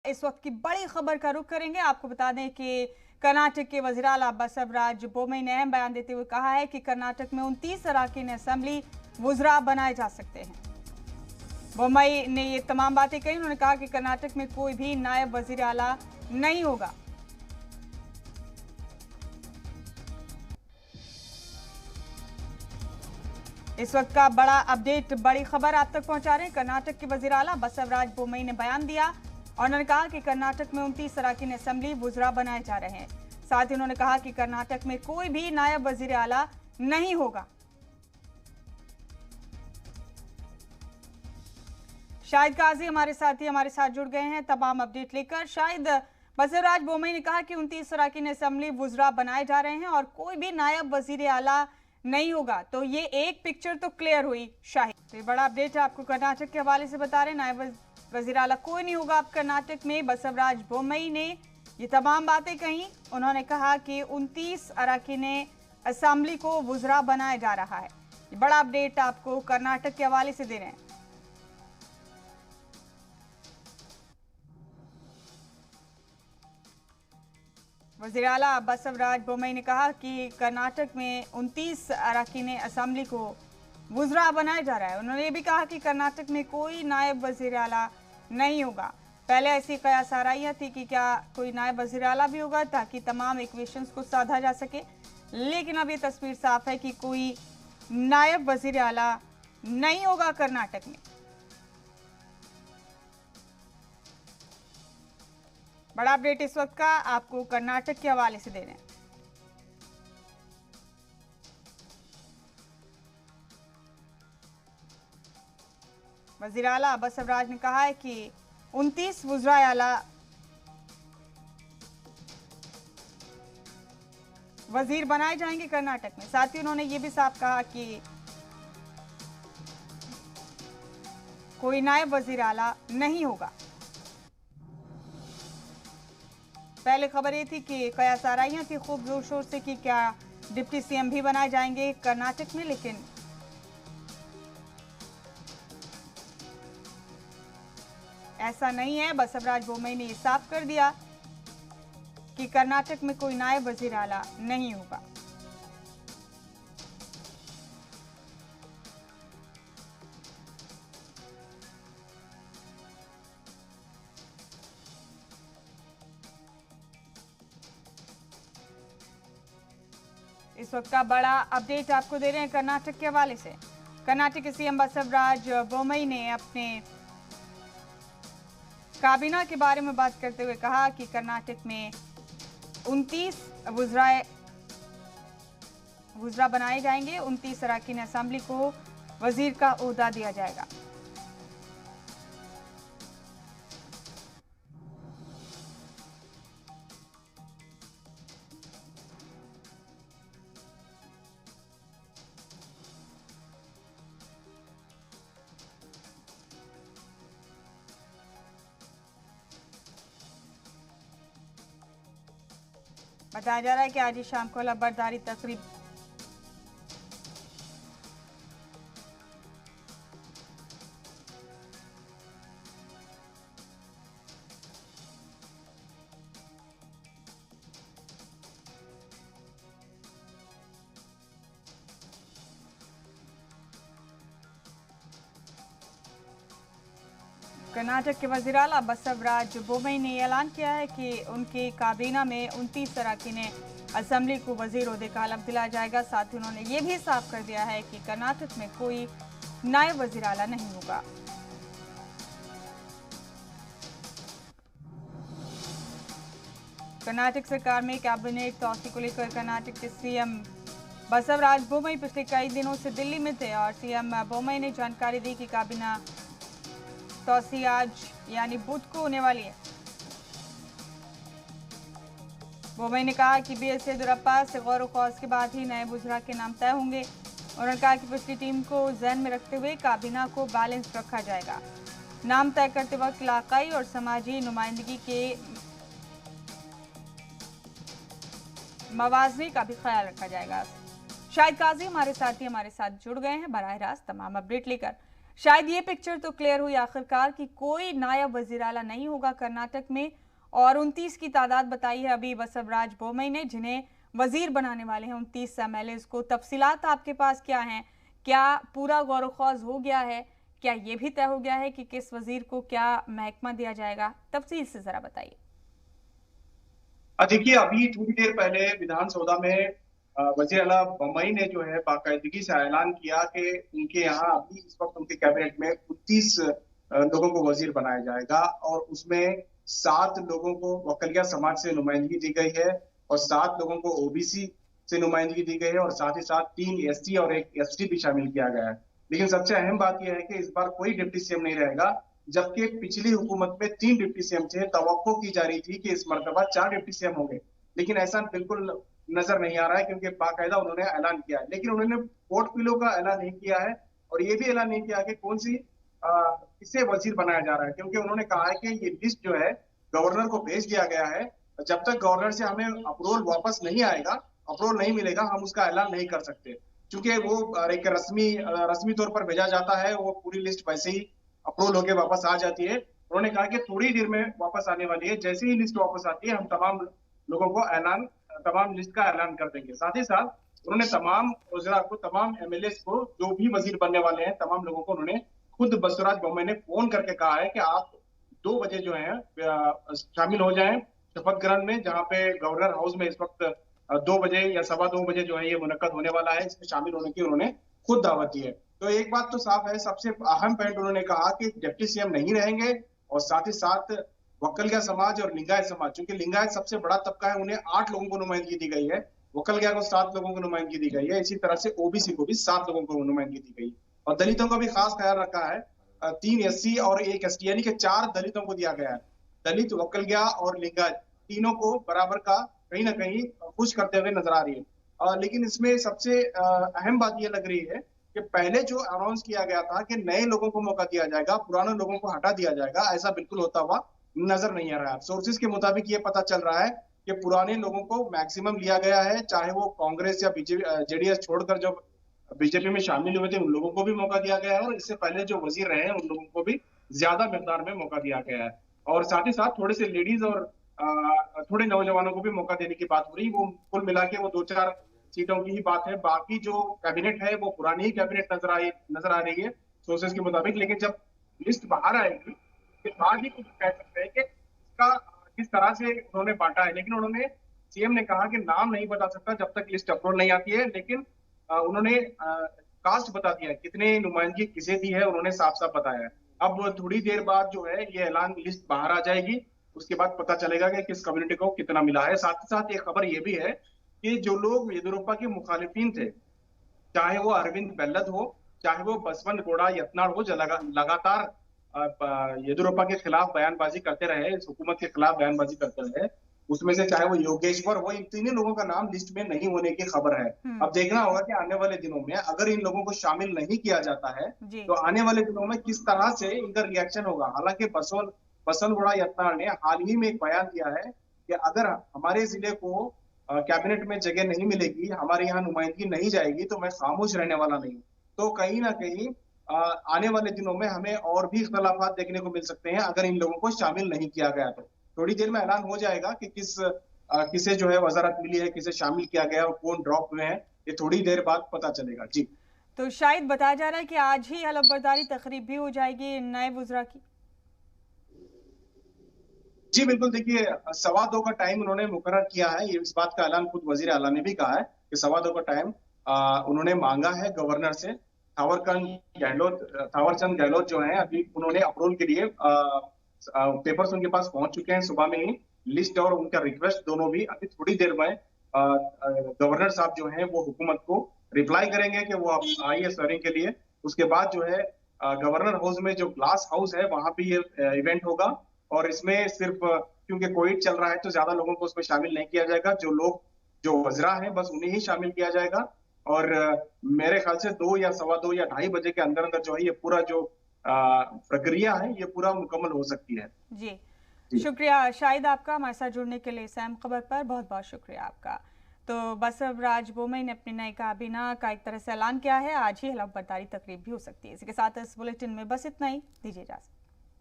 इस वक्त की बड़ी खबर का रुख करेंगे। आपको बता दें कि कर्नाटक के वज़ीर आला बसवराज बोम्मई ने अहम बयान देते हुए कहा है कि कर्नाटक में 29 अराकीन असेंबली वुज़रा बनाए जा सकते हैं। बोम्मई ने ये तमाम बातें कही। उन्होंने कहा कि कर्नाटक में कोई भी नायब वज़ीर आला नहीं होगा। इस वक्त का बड़ा अपडेट, बड़ी खबर आप तक पहुंचा रहे हैं। कर्नाटक के वज़ीर आला बसवराज बोम्मई ने बयान दिया और उन्होंने कहा कि कर्नाटक में 29 अराकीन असेंबली वुज़रा बनाए जा रहे हैं। साथ ही उन्होंने कहा कि कर्नाटक में कोई भी नायब वज़ीर आला नहीं होगा। शाहिद काजी हमारे साथ जुड़ गए हैं तमाम अपडेट लेकर। शाहिद, बसवराज बोम्मई ने कहा कि 29 अराकीन असेंबली वुज़रा बनाए जा रहे हैं और कोई भी नायब वज़ीर आला नहीं होगा, तो ये एक पिक्चर तो क्लियर हुई। शाहिद, तो ये बड़ा अपडेट है, आपको कर्नाटक के हवाले से बता रहे हैं। नायब वज़ीर आला कोई नहीं होगा अब कर्नाटक में। बसवराज बोम्मई ने ये तमाम बातें कही। उन्होंने कहा कि 29 अराकीन असेंबली को वुज़रा बनाया जा रहा है। ये बड़ा अपडेट आपको कर्नाटक के हवाले से दे रहे हैं। वज़ीर आला बसवराज बोम्मई ने कहा कि कर्नाटक में 29 अराकीन असेंबली को वुज़रा बनाया जा रहा है। उन्होंने ये भी कहा कि कर्नाटक में कोई नायब वज़ीर आला नहीं होगा। पहले ऐसी कयास आराइयाँ थी कि क्या कोई नायब वज़ीर आला भी होगा ताकि तमाम इक्वेशंस को साधा जा सके, लेकिन अब ये तस्वीर साफ है कि कोई नायब वज़ीर आला नहीं होगा कर्नाटक में। बड़ा अपडेट इस वक्त का आपको कर्नाटक के हवाले से दे रहे हैं। वज़ीर आला बसवराज ने कहा है कि 29 वुज़रा आला वजीर बनाए जाएंगे कर्नाटक में। साथ ही उन्होंने ये भी साफ कहा कि कोई नायब वज़ीर आला नहीं होगा। पहले खबर ये थी कि कयास आराइयां थी खूब जोर शोर से कि क्या डिप्टी सीएम भी बनाए जाएंगे कर्नाटक में, लेकिन ऐसा नहीं है। बसवराज बोम्मई ने ये साफ कर दिया कि कर्नाटक में कोई नायब वज़ीर आला नहीं होगा। इस वक्त का बड़ा अपडेट आपको दे रहे हैं कर्नाटक के हवाले से। कर्नाटक के सीएम बसवराज बोम्मई ने अपने काबीना के बारे में बात करते हुए कहा कि कर्नाटक में 29 वुज़रा बनाए जाएंगे। 29 अराकीन असेंबली को वजीर का ओहदा दिया जाएगा। बताया जा रहा है कि आज ही शाम को लबरदारी तकरीब कर्नाटक के वज़ीर आला बसवराज बोम्मई ने ऐलान किया है कि उनकी काबीना में 29 अराकीन असेंबली को वजीर ओहदे का हलफ दिलाया जाएगा। साथ ही उन्होंने ये भी साफ कर दिया है कि कर्नाटक में कोई नायब वज़ीर आला नहीं होगा। कर्नाटक सरकार में कैबिनेट तौसीक को लेकर कर्नाटक के सीएम बसवराज बोम्मई पिछले कई दिनों से दिल्ली में थे और सीएम बोम्मई ने जानकारी दी कि काबीना तौसी आज यानी बुध को होने वाली है। बोम्मई ने कहा कि BS येदियुरप्पा से गौर खौज के बाद ही नए वुज़रा के नाम तय होंगे। उन्होंने कहा कि पिछली टीम को ज़हन में रखते हुए काबीना को बैलेंस रखा जाएगा। नाम तय करते वक्त इलाकाई और समाजी नुमाइंदगी के मवाज़नी का भी ख्याल रखा जाएगा। शाहिद काजी हमारे साथ जुड़ गए हैं बराह रास्त तमाम अपडेट लेकर। शायद ये पिक्चर तो क्लियर हुई आखिरकार कि कोई नायब वजीर आला नहीं होगा कर्नाटक में, और 29 की तादाद बताई है अभी बसवराज बोम्मई ने, जिन्हें वजीर बनाने वाले हैं 29 एमएलए को। तफसीलात आपके पास क्या हैं? क्या पूरा गौर-व-खौज हो गया है? क्या ये भी तय हो गया है कि किस वजीर को क्या महकमा दिया जाएगा? तफसील से जरा बताइए। देखिए, अभी थोड़ी देर पहले विधानसभा में वजीर आला बोम्मई ने जो है बाकायदगी से ऐलान किया कि उनके यहाँ अभी इस वक्त उनके कैबिनेट में 29 लोगों को वजीर बनाया जाएगा, और उसमें 7 लोगों को वकलिया समाज से नुमाइंदगी दी गई है और 7 लोगों को ओबीसी से नुमाइंदगी दी गई है, और साथ ही साथ 3 एसटी और 1 एसटी भी शामिल किया गया है। लेकिन सबसे अहम बात यह है कि इस बार कोई डिप्टी सीएम नहीं रहेगा, जबकि पिछली हुकूमत में 3 डिप्टी सीएम थे। तवक्को की जा रही थी कि इस मरतबा 4 डिप्टी सीएम होंगे, लेकिन ऐसा बिल्कुल नजर नहीं आ रहा है, क्योंकि बाकायदा उन्होंने ऐलान किया है। लेकिन उन्होंने पोर्टफोलियो का ऐलान नहीं किया है, और ये भी ऐलान नहीं किया कि कौन सी किसे वजीर बनाया जा रहा है, क्योंकि उन्होंने कहा है कि ये लिस्ट जो है गवर्नर को भेज दिया गया है। जब तक गवर्नर से हमें अप्रूवल वापस नहीं आएगा, अप्रूवल नहीं मिलेगा, हम उसका ऐलान नहीं कर सकते। क्योंकि वो एक रस्मी तौर पर भेजा जाता है, वो पूरी लिस्ट वैसे ही अप्रूवल होकर वापस आ जाती है। उन्होंने कहा कि थोड़ी देर में वापस आने वाली है, जैसे ही लिस्ट वापस आती है हम तमाम लोगों को तमाम लिस्ट का ऐलान कर देंगे। साथ ही साथ उन्होंने तमाम वज़रा को, तमाम एमएलए को, जो भी वजीर बनने वाले हैं, तमाम लोगों को उन्होंने खुद बसवराज बोम्मई ने फोन करके कहा है कि आप 2 बजे जो है शामिल हो जाएं शपथ ग्रहण में, जहां पे गवर्नर हाउस में इस वक्त 2 बजे या 2:15 बजे जो है ये मुनक्कद होने वाला है। इसमें शामिल होने की उन्होंने खुद दावत दी है। तो एक बात तो साफ है, सबसे अहम पॉइंट उन्होंने कहा कि डिप्टी सीएम नहीं रहेंगे, और साथ ही साथ वकलिया समाज और लिंगायत समाज, क्योंकि लिंगायत सबसे बड़ा तबका है, उन्हें 8 लोगों को नुमाइंदगी दी गई है, वकलिया को 7 लोगों को नुमाइंदगी दी गई है, इसी तरह से ओबीसी को भी 7 लोगों को नुमाइंदगी दी गई, और दलितों का भी खास ख्याल रखा है। 3 एससी और 1 एसटी, यानी कि 4 दलितों को दिया गया है। दलित, वकलिया और लिंगायत तीनों को बराबर का कहीं ना कहीं खुश करते हुए नजर आ रही है। लेकिन इसमें सबसे अहम बात यह लग रही है कि पहले जो अनाउंस किया गया था कि नए लोगों को मौका दिया जाएगा, पुराने लोगों को हटा दिया जाएगा, ऐसा बिल्कुल होता हुआ नजर नहीं आ रहा है। सोर्सेज के मुताबिक ये पता चल रहा है कि पुराने लोगों को मैक्सिमम लिया गया है, चाहे वो कांग्रेस या बीजेपी जेडीएस छोड़कर जो बीजेपी में शामिल हुए थे उन लोगों को भी मौका दिया गया है, और इससे पहले जो वजीर रहे हैं उन लोगों को भी ज्यादा मिकदार में मौका दिया गया है। और साथ ही साथ थोड़े से लेडीज और थोड़े नौजवानों को भी मौका देने की बात हो रही है। वो कुल मिला के वो 2-4 सीटों की ही बात है। बाकी जो कैबिनेट है वो पुरानी ही कैबिनेट नजर आ रही है सोर्सेज के मुताबिक। लेकिन जब लिस्ट बाहर आएगी के बाद ही कुछ कह सकते हैं कि इसका किस तरह से उन्होंने बांटा है। लेकिन उन्होंने, सीएम ने कहा कि नाम नहीं बता सकता जब तक लिस्ट अप्रूवल नहीं आती है, लेकिन उन्होंने कास्ट बता दिया, कितने नुमाइंदगी किसे दी है उन्होंने साफ साफ बताया है। अब थोड़ी देर बाद जो है ये ऐलान, लिस्ट बाहर आ जाएगी, उसके बाद पता चलेगा कि किस कम्युनिटी को कितना मिला है। साथ ही साथ एक खबर ये भी है कि जो लोग येदियुरप्पा के मुखालिफिन थे, चाहे वो अरविंद बेल्लद हो, चाहे वो बसवंत गौड़ा यत्नाड़ हो, जो लगातार येदियुरप्पा के खिलाफ बयानबाजी करते रहे, इस हुकूमत के खिलाफ बयानबाजी करते रहे, उसमें से चाहे वो योगेश्वर हो, इन तीनों लोगों का नाम लिस्ट में नहीं होने की खबर है। अब देखना होगा कि आने वाले दिनों में अगर इन लोगों को शामिल नहीं किया जाता है तो आने वाले दिनों में किस तरह से इनका रिएक्शन होगा। हालांकि बसवंत गौड़ा यत्नाड़ ने हाल ही में एक बयान दिया है कि अगर हमारे जिले को कैबिनेट में जगह नहीं मिलेगी, हमारे यहाँ नुमाइंदगी नहीं जाएगी, तो मैं खामोश रहने वाला नहीं। तो कहीं ना कहीं आने वाले दिनों में हमें और भी इख्तलाफात देखने को मिल सकते हैं अगर इन लोगों को शामिल नहीं किया गया। तो थोड़ी देर में ऐलान हो जाएगा कि किसे जो है वजारत मिली है, किसे शामिल किया गया और कौन ड्रॉप हुए हैं, ये थोड़ी देर बाद पता चलेगा। जी, तो शायद बताया जा रहा है कि आज ही हलफबरदारी तकरीब भी हो जाएगी नए वज़रा की। जी बिल्कुल, देखिए 2:15 का टाइम उन्होंने मुकर्रर किया है। ये इस बात का ऐलान खुद वजीर आला ने भी कहा है कि 2:15 का टाइम उन्होंने मांगा है गवर्नर से। थावरचंद गहलोत जो है अभी उन्होंने अप्रूवल के लिए पेपर्स उनके पास पहुंच चुके हैं सुबह में ही। लिस्ट और उनका रिक्वेस्ट दोनों भी अभी थोड़ी देर में गवर्नर साहब जो है वो हुकूमत को रिप्लाई करेंगे कि वो आई है स्वेरिंग के लिए। उसके बाद जो है गवर्नर हाउस में जो ग्लास हाउस है वहां पे ये इवेंट होगा, और इसमें सिर्फ क्योंकि कोविड चल रहा है तो ज्यादा लोगों को उसमें शामिल नहीं किया जाएगा। जो वज़रा हैं बस उन्हें ही शामिल किया जाएगा, और मेरे ख्याल से 2 या 2:15 या 2:30 बजे के अंदर अंदर जो है ये पूरा जो प्रक्रिया है ये पूरा मुकम्मल हो सकती है। जी, शुक्रिया शाहिद आपका हमारे साथ जुड़ने के लिए। सैम खबर पर बहुत बहुत शुक्रिया आपका। तो बसवराज बोमई ने अपनी नई काबीना का एक तरह से ऐलान किया है। आज ही हलफ बर्दारी तकरीब भी हो सकती है। इसी के साथ इस बुलेटिन में बस इतना ही। दीजिए इजाजत।